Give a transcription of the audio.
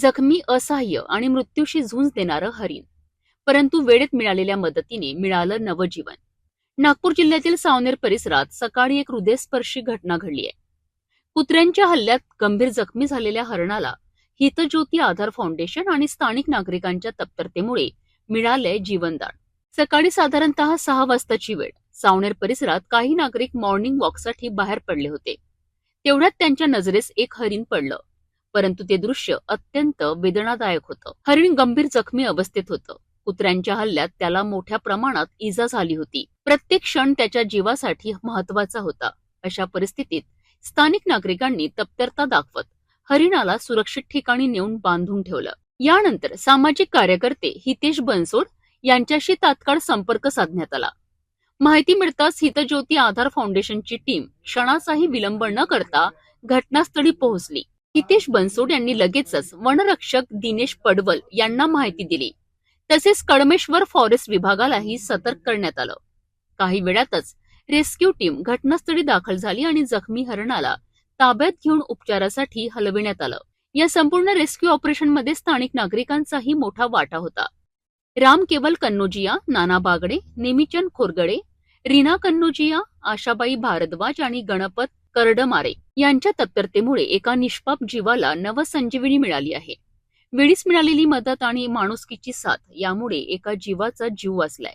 जखमी, असहाय्य आणि मृत्यूशी झुंज देणारं हरिण. परंतु वेळेत मिळालेल्या मदतीने मिळालं नवजीवन. नागपूर जिल्ह्यातील सावनेर परिसरात सकाळी एक हृदयस्पर्शी घटना घडली आहे. कुत्र्यांच्या हल्ल्यात गंभीर जखमी झालेल्या हरणाला हितज्योती आधार फाउंडेशन आणि स्थानिक नागरिकांच्या तत्परतेमुळे मिळालंय जीवनदान. सकाळी साधारणतः 6 वाजताची वेळ. सावनेर परिसरात काही नागरिक मॉर्निंग वॉकसाठी बाहेर पडले होते. तेवढ्यात त्यांच्या नजरेस एक हरिण पडलं. परंतु ते दृश्य अत्यंत वेदनादायक होतं. हरिण गंभीर जखमी अवस्थेत होतं. कुत्र्यांच्या हल्ल्यात त्याला मोठ्या प्रमाणात इजा झाली होती. प्रत्येक क्षण त्याच्या जीवासाठी महत्वाचा होता. अशा परिस्थितीत स्थानिक नागरिकांनी तत्परता दाखवत हरिणाला सुरक्षित ठिकाणी नेऊन बांधून ठेवलं. यानंतर सामाजिक कार्यकर्ते हितेश बनसोड यांच्याशी तात्काळ संपर्क साधण्यात आला. माहिती मिळताच हितज्योती आधार फाउंडेशनची टीम क्षणाचाही विलंब न करता घटनास्थळी पोहोचली. हितेश बनसोड यांनी लगेचच वनरक्षक दिनेश पडवल यांना माहिती दिली. तसेच कडमेश्वर फॉरेस्ट विभागालाही सतर्क करण्यात आलं. काही वेळातच रेस्क्यू टीम घटनास्थळी दाखल झाली आणि जखमी हरणाला ताब्यात घेऊन उपचारासाठी हलविण्यात आलं. या संपूर्ण रेस्क्यू ऑपरेशनमध्ये स्थानिक नागरिकांचाही मोठा वाटा होता. राम केवल कन्नोजिया, नाना बागडे, नेमीचंद खोरगडे, रीना कन्नोजिया, आशाबाई भारद्वाज आणि गणपत करडमारे यांच्या तत्परतेमुळे एका निष्पाप जीवाला नवसंजीवनी मिळाली आहे. वेळीच मिळालेली मदत आणि माणुसकीची साथ यामुळे एका जीवाचा जीव वाचलाय.